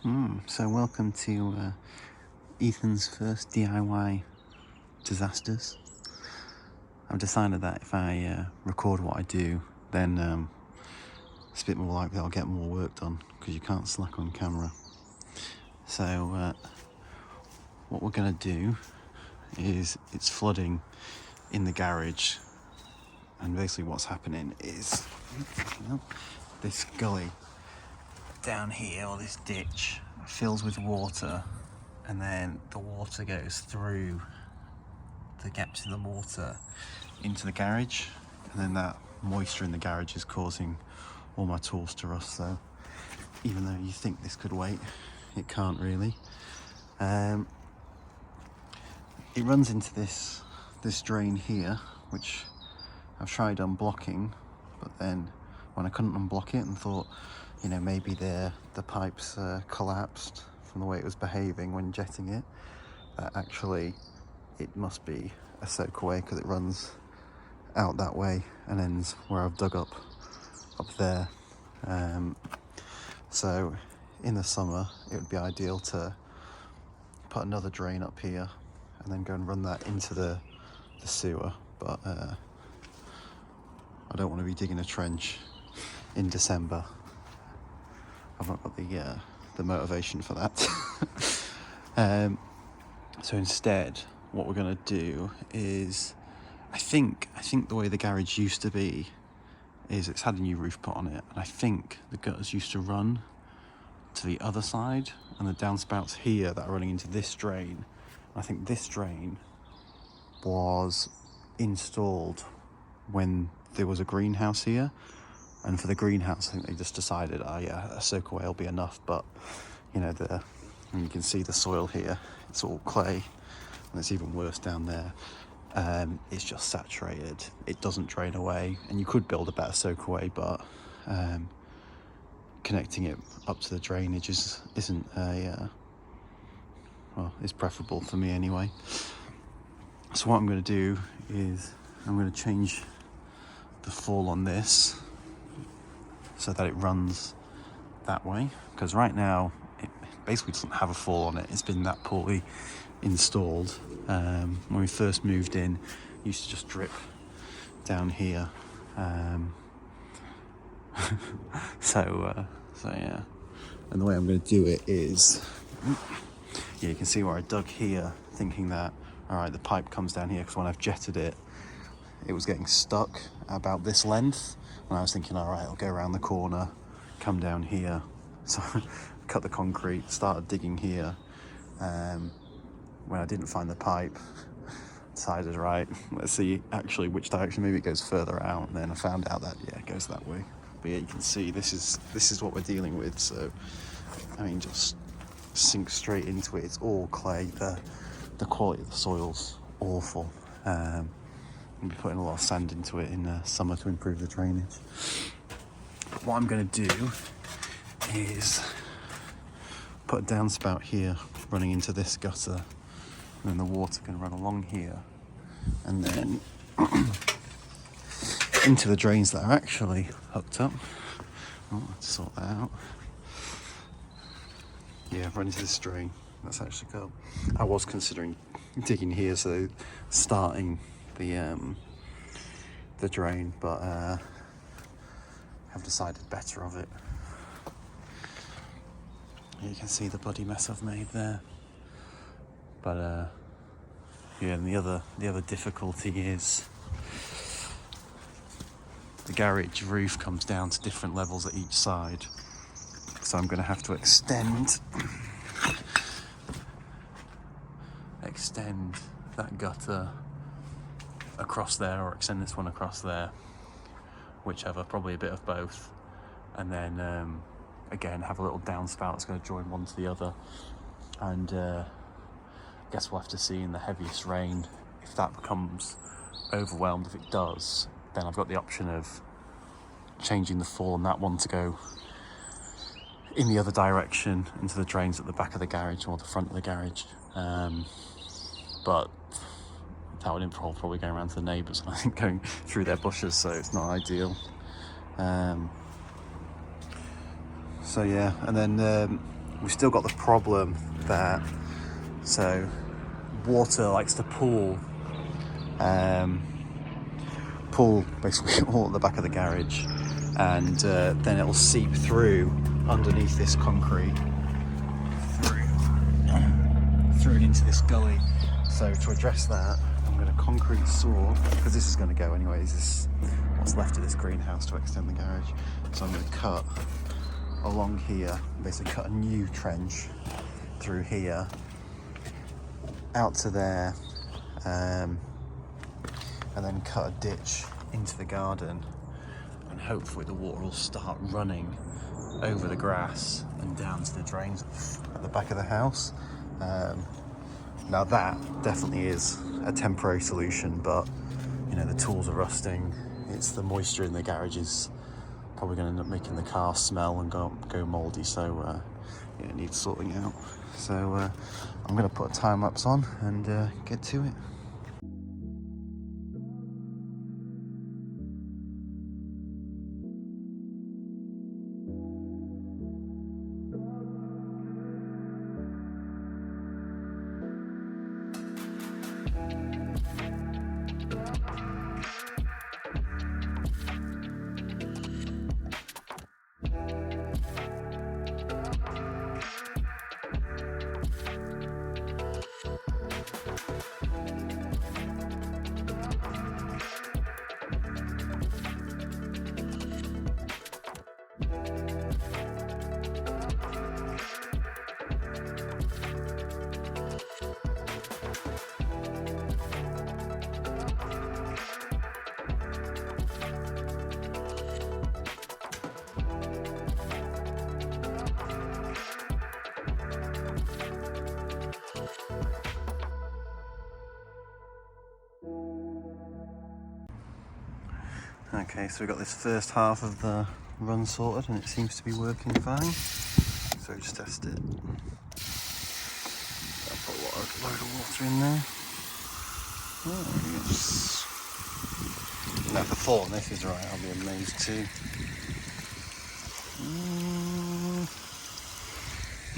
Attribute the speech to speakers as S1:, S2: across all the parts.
S1: So welcome to Ethan's first DIY disasters. I've decided that if I record what I do, then it's a bit more likely I'll get more work done, because you can't slack on camera. So what we're going to do is, it's flooding in the garage, and basically what's happening is this gully down here, or this ditch, fills with water, and then the water goes through the gaps in the mortar into the garage, and then that moisture in the garage is causing all my tools to rust. So even though you think this could wait, it can't really. It runs into this drain here, which I've tried unblocking, but then when I couldn't unblock it and thought, maybe the pipes collapsed from the way it was behaving when jetting it, actually it must be a soakaway, because it runs out that way and ends where I've dug up there. So in the summer it would be ideal to put another drain up here and then go and run that into the sewer, but I don't want to be digging a trench in December. I've not got the motivation for that. So instead, what we're going to do is, I think the way the garage used to be is it's had a new roof put on it, and I think the gutters used to run to the other side, and the downspouts here that are running into this drain. I think this drain was installed when there was a greenhouse here, and for the greenhouse I think they just decided, a soakaway will be enough. But and you can see the soil here, it's all clay, and it's even worse down there. It's just saturated, it doesn't drain away, and you could build a better soakaway, but connecting it up to the drainage isn't is preferable for me anyway. So what I'm going to do is I'm going to change the fall on this so that it runs that way, because right now it basically doesn't have a fall on it. It's been that poorly installed. When we first moved in, it used to just drip down here. So yeah, and the way I'm going to do it is, you can see where I dug here, thinking that alright, the pipe comes down here, because when I've jetted it, it was getting stuck about this length, and I was thinking, alright, I'll go around the corner, come down here. So cut the concrete, started digging here. When I didn't find the pipe, decided, right, let's see actually which direction, maybe it goes further out, and then I found out that it goes that way. But yeah, you can see this is what we're dealing with. So just sink straight into it. It's all clay. The quality of the soil's awful. I'll be putting a lot of sand into it in summer to improve the drainage. What I'm going to do is put a downspout here running into this gutter, and then the water can run along here and then into the drains that are actually hooked up. Let's sort that out. Run into this drain. That's actually cool. I was considering digging here, so starting the drain, but I've decided better of it. You can see the bloody mess I've made there. But and the other difficulty is the garage roof comes down to different levels at each side, so I'm going to have to extend that gutter across there, or extend this one across there, whichever, probably a bit of both, and then again have a little downspout that's going to join one to the other. And I guess we'll have to see in the heaviest rain if that becomes overwhelmed. If it does, then I've got the option of changing the fall on that one to go in the other direction into the drains at the back of the garage or the front of the garage. But that would involve probably going around to the neighbours, and I think going through their bushes, so it's not ideal. So yeah, and then we've still got the problem that, so water likes to pool basically all at the back of the garage, and then it'll seep through underneath this concrete through and into this gully. So to address that, I'm going to concrete saw, because this is going to go anyways, this is what's left of this greenhouse to extend the garage. So I'm going to cut along here, basically cut a new trench through here out to there, and then cut a ditch into the garden, and hopefully the water will start running over the grass and down to the drains at the back of the house. Now that definitely is a temporary solution, but you know, the tools are rusting, it's the moisture in the garage is probably going to end up making the car smell and go mouldy, so yeah, it needs sorting out. So I'm going to put a time lapse on and get to it. Okay, so we've got this first half of the run sorted and it seems to be working fine. So just test it. I'll put a load of water in there. Oh, yes. Now if the fall on this is right, I'll be amazed too.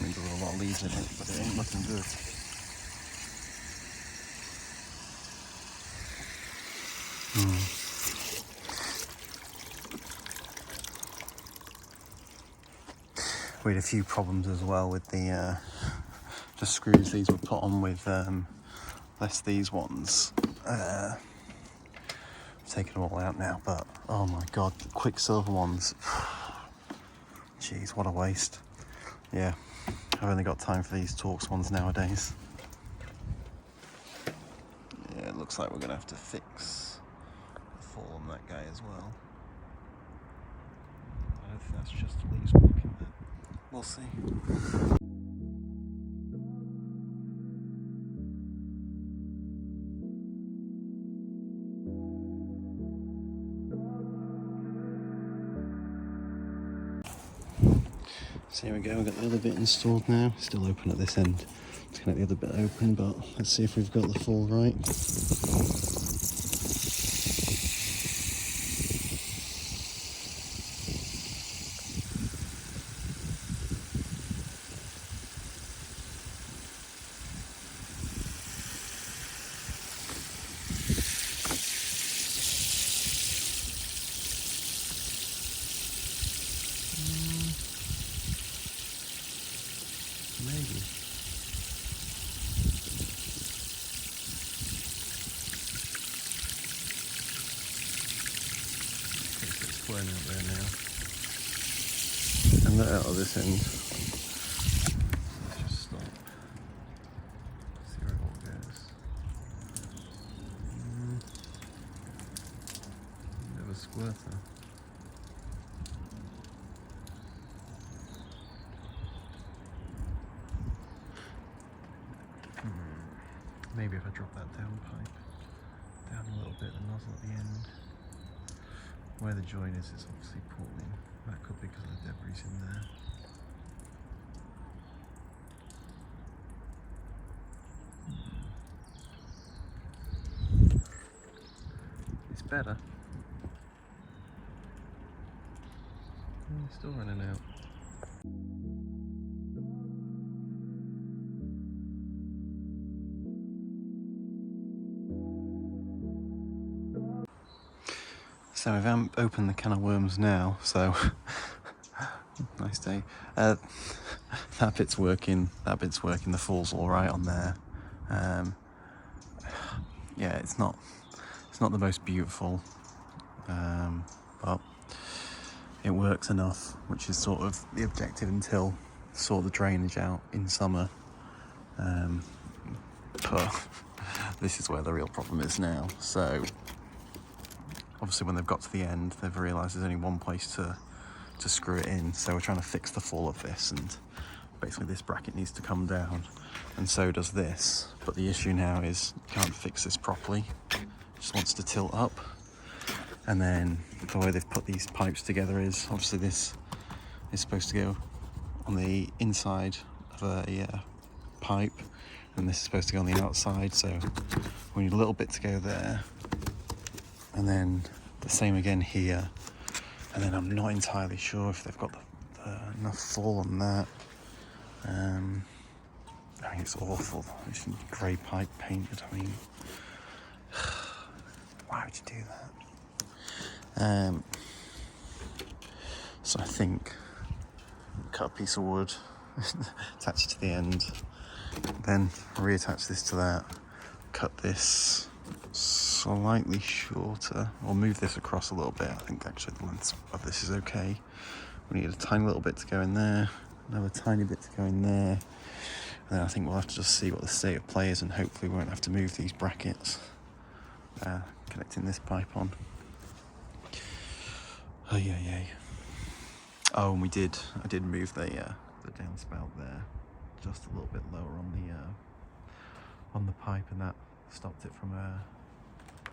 S1: Means there's a lot of leaves in it, but it ain't looking good. We had a few problems as well with the screws these were put on with less these ones. Taking them all out now, but oh my god, the Quicksilver ones. Jeez, what a waste. Yeah, I've only got time for these Torx ones nowadays. Yeah, it looks like we're gonna have to fix the fall on that guy as well. I don't think that's just leaves walking there. We'll see. So here we go, we've got the other bit installed now. Still open at this end. Let's get the other bit open, but let's see if we've got the fall right. Maybe. It's squaring out there now. And that out of this end. Let's just stop. See where it all goes. Bit of a squirter. Maybe if I drop that down pipe down a little bit, the nozzle at the end. Where the joint is obviously pulling. That could be because of the debris in there. It's better. It's still running out. So I've opened the can of worms now, so nice day. That bit's working, the fall's all right on there. Yeah, it's not the most beautiful, but it works enough, which is sort of the objective until sort the drainage out in summer. But this is where the real problem is now. So obviously when they've got to the end, they've realised there's only one place to screw it in, so we're trying to fix the fall of this, and basically this bracket needs to come down, and so does this. But the issue now is you can't fix this properly, it just wants to tilt up. And then the way they've put these pipes together is obviously this is supposed to go on the inside of a pipe, and this is supposed to go on the outside, so we need a little bit to go there, and then the same again here. And then I'm not entirely sure if they've got enough fall on that. I think it's awful. It's grey pipe painted. I mean, why would you do that? So I think cut a piece of wood, attach it to the end, then reattach this to that, cut this slightly shorter, or move this across a little bit. I think actually the length of this is okay. We need a tiny little bit to go in there, another tiny bit to go in there, and then I think we'll have to just see what the state of play is, and hopefully we won't have to move these brackets connecting this pipe on. Oh yeah. Oh, and I did move the downspout there just a little bit lower on the pipe, and that stopped it from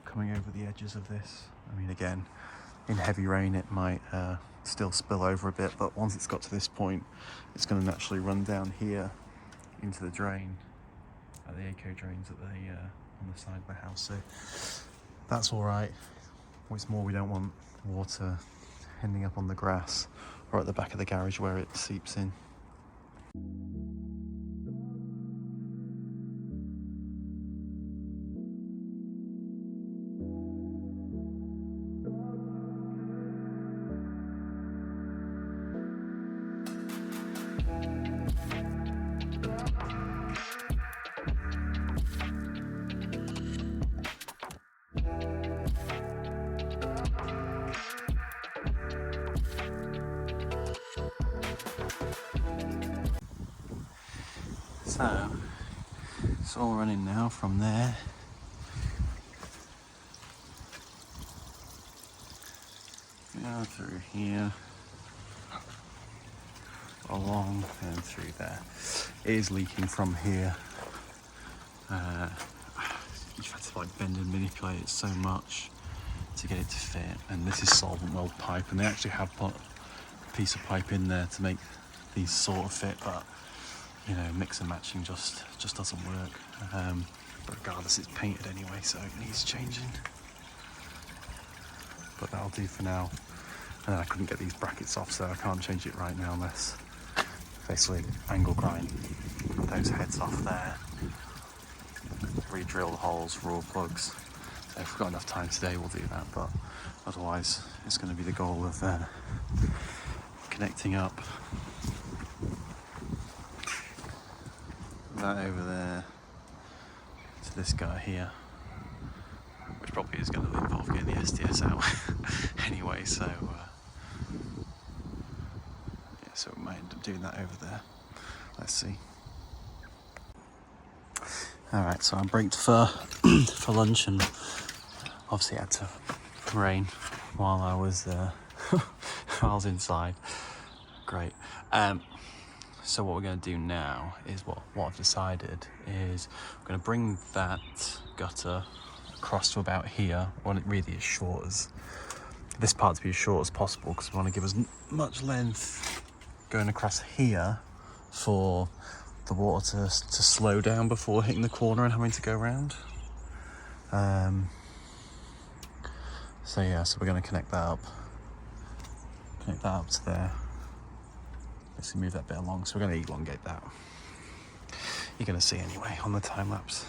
S1: coming over the edges of this. I mean, again, in heavy rain it might still spill over a bit, but once it's got to this point, it's going to naturally run down here into the drain, at the eco drains at the on the side of the house. So that's all right. What's more, we don't want water ending up on the grass or at the back of the garage where it seeps in. So it's all running now from there. Down through here, along and through there. It is leaking from here. You've had to like bend and manipulate it so much to get it to fit, and this is solvent weld pipe, and they actually have put a piece of pipe in there to make these sort of fit, but you know, mix and matching just doesn't work. But regardless, it's painted anyway, so it needs changing. But that'll do for now. And I couldn't get these brackets off, so I can't change it right now unless basically angle grind those heads off there, re-drill the holes, raw plugs. So if we've got enough time today, we'll do that, but otherwise it's going to be the goal of connecting up that over there to this guy here, which probably is going to involve getting the SDS out anyway, so yeah, so we might end up doing that over there. Let's see. Alright, so I braked for lunch, and obviously it had to rain while I was while I was inside. Great. So what we're going to do now is what I've decided is we're going to bring that gutter across to about here. I want it really as short as this part to be as short as possible, because we want to give as much length going across here for the water to slow down before hitting the corner and having to go around. So yeah, so we're going to connect that up to there. Basically move that bit along, so we're going to elongate that. You're going to see anyway on the time lapse.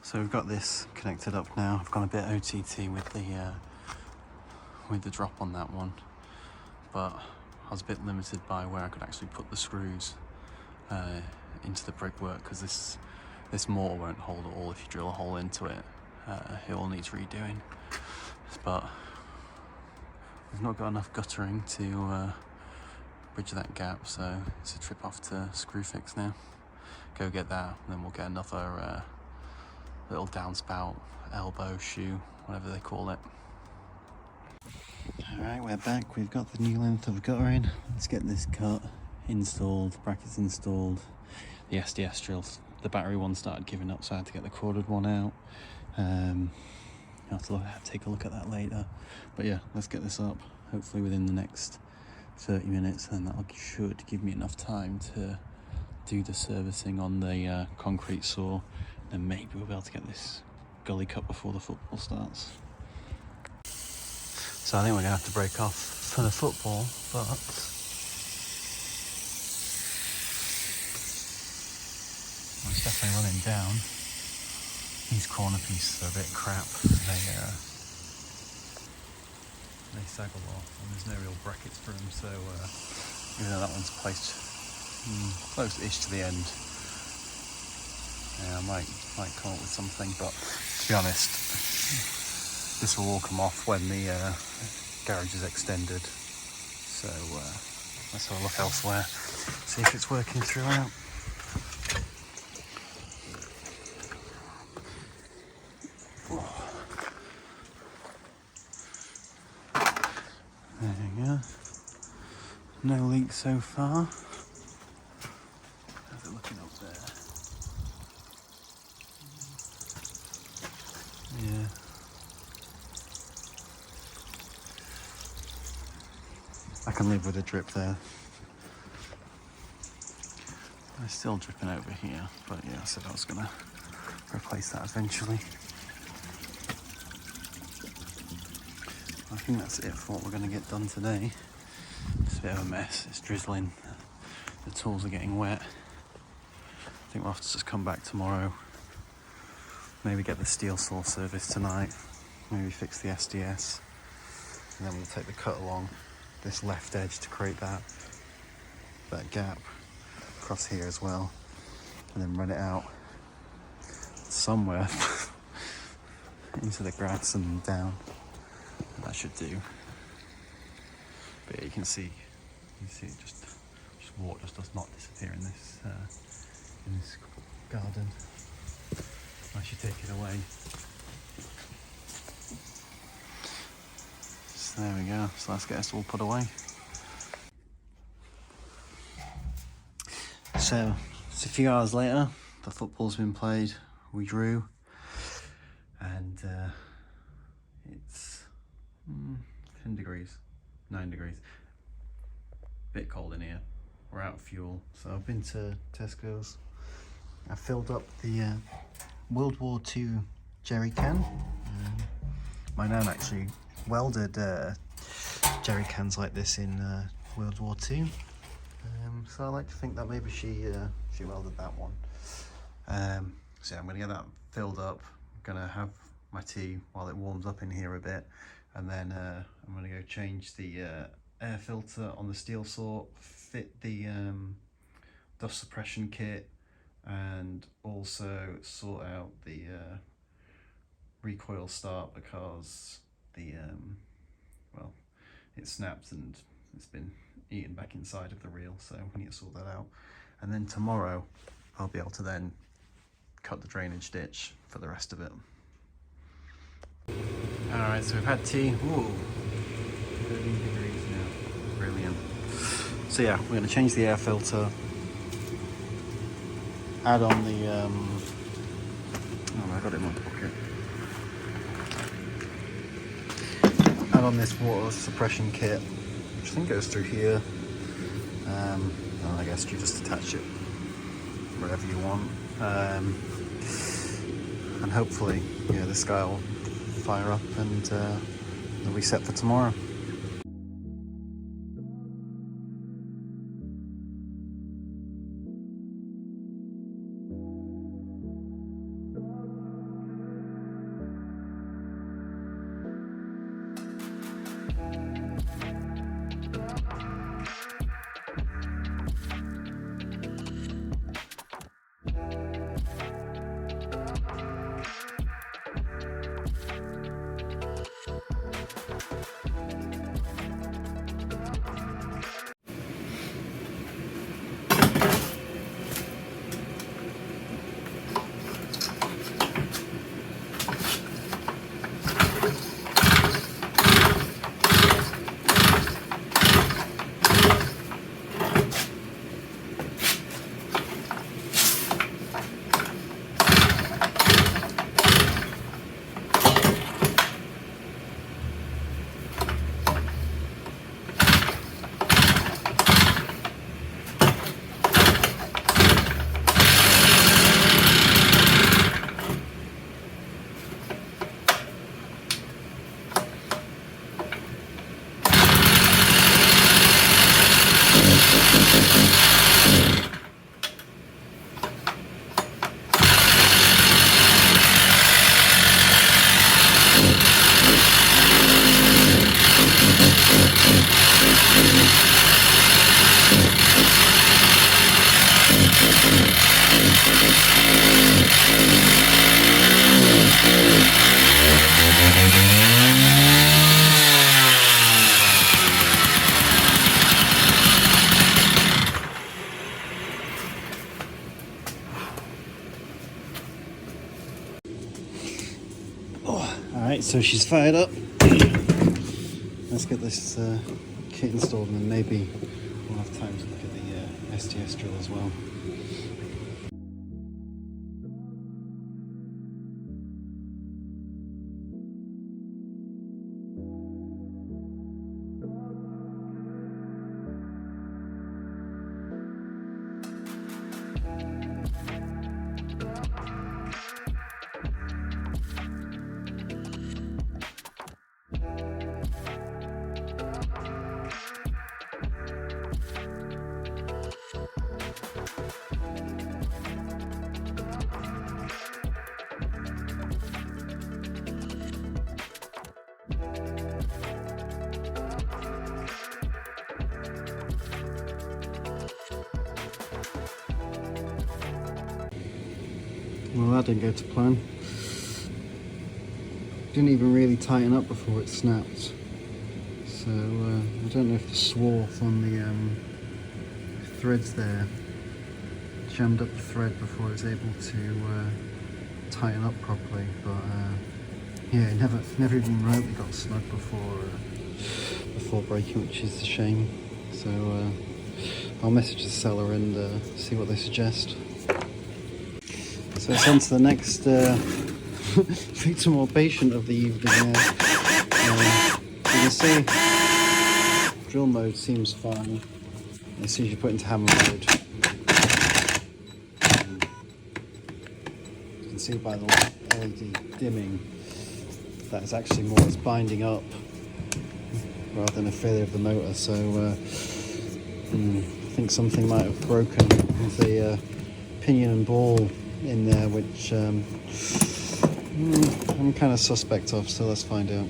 S1: So we've got this connected up now. I've gone a bit OTT with the drop on that one, but I was a bit limited by where I could actually put the screws into the brickwork, because this mortar won't hold at all if you drill a hole into it. It all needs redoing, but we've not got enough guttering to bridge that gap, so it's a trip off to Screwfix now. Go get that, and then we'll get another little downspout, elbow, shoe, whatever they call it. Alright, we're back. We've got the new length of guttering. Let's get this cut, installed, brackets installed. The SDS drill, the battery one started giving up, so I had to get the corded one out. I'll have to take a look at that later. But yeah, let's get this up, hopefully within the next 30 minutes, and that should give me enough time to do the servicing on the concrete saw, and maybe we'll be able to get this gully cut before the football starts. So I think we're going to have to break off for the football, but it's definitely running down. These corner pieces are a bit crap. They sag a lot, and there's no real brackets for them, so even though that one's placed close-ish to the end, yeah, I might come up with something, but to be honest, this will all come off when the garage is extended, so let's have a look elsewhere, see if it's working throughout. There you go. No leaks so far. How's it looking up there? Yeah. I can live with a drip there. It's still dripping over here, but yeah, I said I was gonna replace that eventually. I think that's it for what we're gonna get done today. It's a bit of a mess, it's drizzling, the tools are getting wet. I think we'll have to just come back tomorrow, maybe get the steel saw service tonight, maybe fix the SDS, and then we'll take the cut along this left edge to create that gap across here as well, and then run it out somewhere into the grass and down. And that should do. But yeah, you can see it just water just does not disappear in this garden unless you take it away. So there we go. So let's get this all put away. So it's a few hours later. The football's been played. We drew, and it's 10 degrees, 9 degrees. Bit cold in here. We're out of fuel, so I've been to Tesco's. I filled up the World War II jerry can. My nan actually welded jerry cans like this in World War II. So I like to think that maybe she welded that one. So yeah, I'm gonna get that filled up. I'm gonna have my tea while it warms up in here a bit, and then I'm gonna go change the air filter on the steel saw, fit the dust suppression kit, and also sort out the recoil start, because the well, it snapped and it's been eaten back inside of the reel, so we need to sort that out. And then tomorrow I'll be able to then cut the drainage ditch for the rest of it. Alright, so we've had tea. Ooh, 30 degrees now. Brilliant. So yeah, we're going to change the air filter, add on the oh, I got it in my pocket. Add on this water suppression kit, which I think goes through here. And I guess you just attach it wherever you want. And hopefully, yeah, this guy will fire up and they'll be set for tomorrow. Alright, so she's fired up. Let's get this kit installed, and then maybe we'll have time to look at the STS drill as well. Well, that didn't go to plan. Didn't even really tighten up before it snapped. So I don't know if the swarth on the threads there jammed up the thread before it was able to tighten up properly. But yeah, it never even remotely got snug before breaking, which is a shame. So I'll message the seller and see what they suggest. So it's on to the next victim or patient of the evening. You can see drill mode seems fine as soon as you put into hammer mode. You can see by the LED dimming that it's actually more as binding up rather than a failure of the motor. So I think something might have broken with the pinion and ball in there, which I'm kind of suspect of, so let's find out.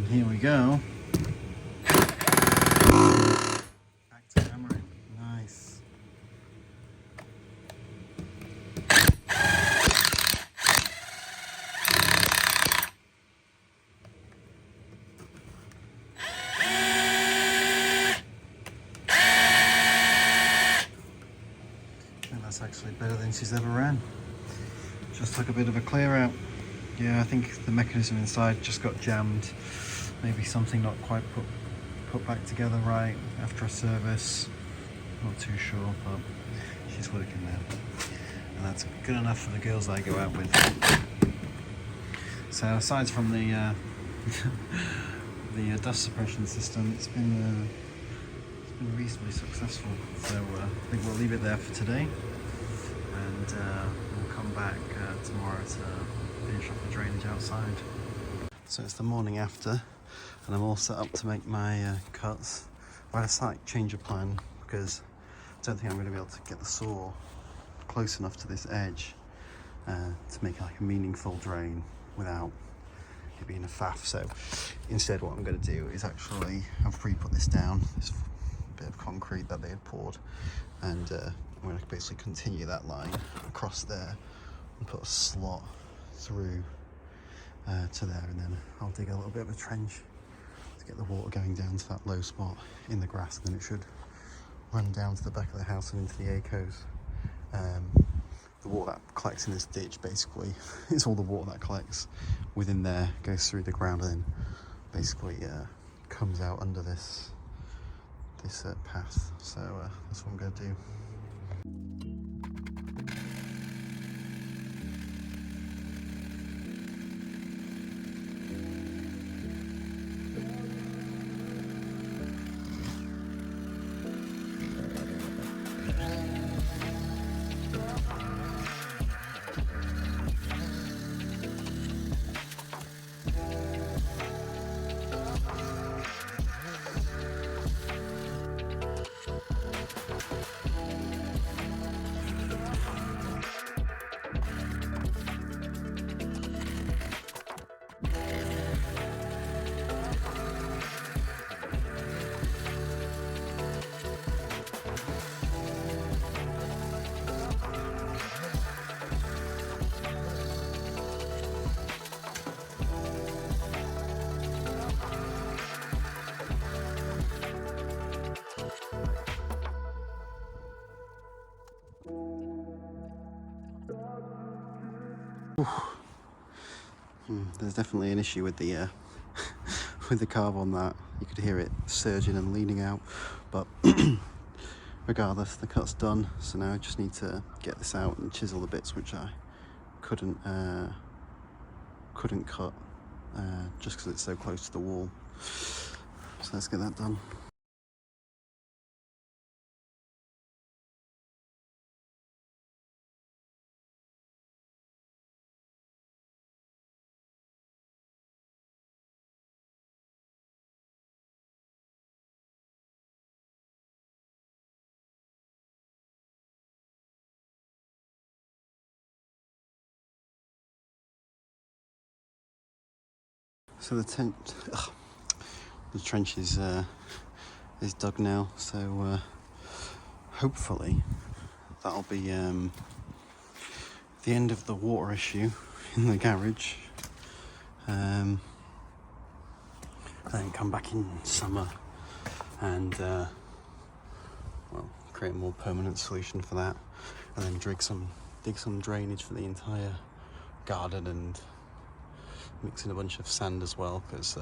S1: Here we go. Back to hammering. Nice. And that's actually better than she's ever ran. Just took a bit of a clear out. Yeah, I think the mechanism inside just got jammed. Maybe something not quite put back together right after a service. Not too sure, but she's working now. And that's good enough for the girls I go out with. So aside from the the dust suppression system, it's been reasonably successful. So I think we'll leave it there for today, and we'll come back tomorrow to finish off the drainage outside. So it's the morning after, and I'm all set up to make my cuts. I had a slight change of plan because I don't think I'm going to be able to get the saw close enough to this edge to make like a meaningful drain without it being a faff. So instead what I'm going to do is actually, I've pre-put this down, this bit of concrete that they had poured, and I'm going to basically continue that line across there and put a slot through to there, and then I'll dig a little bit of a trench to get the water going down to that low spot in the grass, and then it should run down to the back of the house and into the acres. The water that collects in this ditch basically is all the water that collects within there, goes through the ground, and then basically comes out under this path. So that's what I'm going to do. There's definitely an issue with the with the carve on that. You could hear it surging and leaning out, but regardless, the cut's done. So now I just need to get this out and chisel the bits which I couldn't cut just because it's so close to the wall. So let's get that done. So the trench is dug now, so hopefully that'll be the end of the water issue in the garage. Then come back in summer and well, create a more permanent solution for that, and then dig some drainage for the entire garden, and mix in a bunch of sand as well, because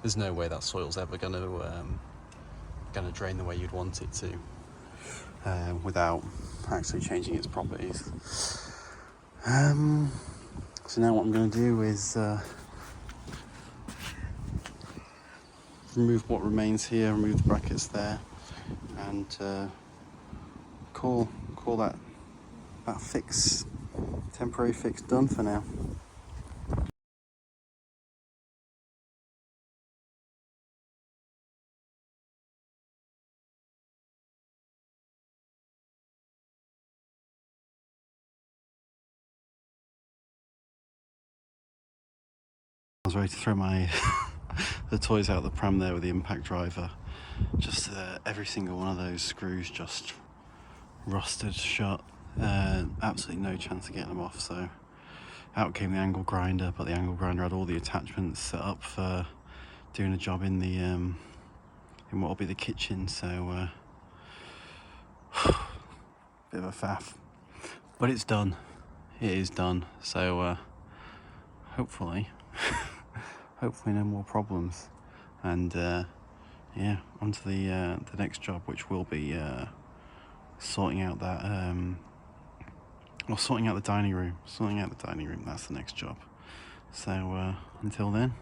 S1: there's no way that soil's ever gonna drain the way you'd want it to without actually changing its properties. So now what I'm going to do is remove what remains here, remove the brackets there, and call that temporary fix done for now. I was ready to throw my the toys out the pram there with the impact driver. Just every single one of those screws just rusted shut. Absolutely no chance of getting them off. So out came the angle grinder, but the angle grinder had all the attachments set up for doing a job in the in what will be the kitchen. So bit of a faff, but it's done. It is done. So hopefully. Hopefully no more problems, and yeah, on to the next job, which will be sorting out that sorting out the dining room. That's the next job. So until then.